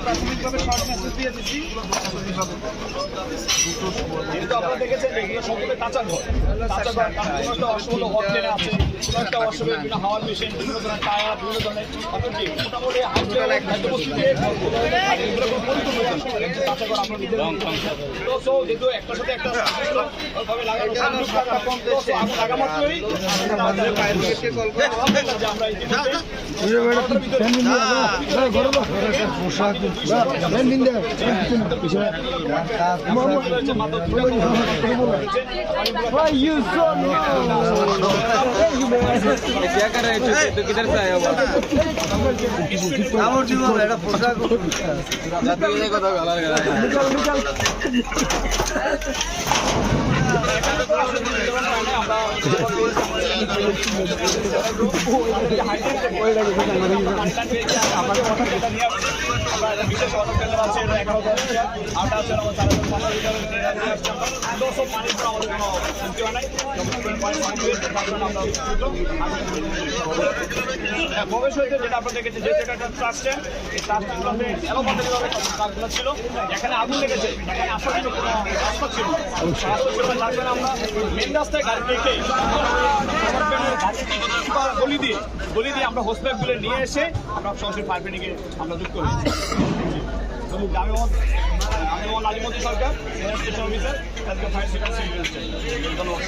প্রাথমিকভাবে short message দিয়ে দিচ্ছি। যেহেতু আপনারা দেখেছেন এগুলো সম্পূর্ণ কাঁচা ঘর, কাঁচা ঘর কারণ কোনো একটা অসুবিধা হট প্লেনে আছে, কোনো একটা অসুবিধা বিভিন্ন হাওয়ার মেশিন, বিভিন্ন ধরনের টায়ার, বিভিন্ন ধরনের মোটামুটি খাদ্যবস্তু দিয়ে এগুলো কোনো পরিপূর্ণ কাঁচা ঘর আপনার নিজের তো সো যেহেতু একটার সাথে একটা ভাবে লাগানো লাগা মাত্রই যে আমরা क्या कर रहे हो तो किधर से आया हुआ বিশেষ অর্ডার আছে 11,000 আছে আমার 4,500 পানির পর আমাদের কোনো চিন্তা নাই। প্রবেশ হয়েছে যেটা আপনারা দেখেছেন যে একটা ট্রাস্টেন, এই ট্রাস্টের মধ্যে এলোপাতারিভাবে কাজগুলো ছিল। এখানে আগুন লেগেছে, এখানে আসার জন্য কোনো রাস্তা ছিল তার জন্য আমরা মেন রাস্তায় গাড়ি রেখে গলি দিয়ে আমরা হোস্টেলগুলো নিয়ে এসে আমরা সরাসরি ফায়ার ব্রিগেডে আমরা যুক্ত হয়েছি। আমি মোহাম্মদ আলিমুদ্দিন সরকার, স্টেশন অফিসার, ফায়ার সেক্রেটারি। ধন্যবাদ।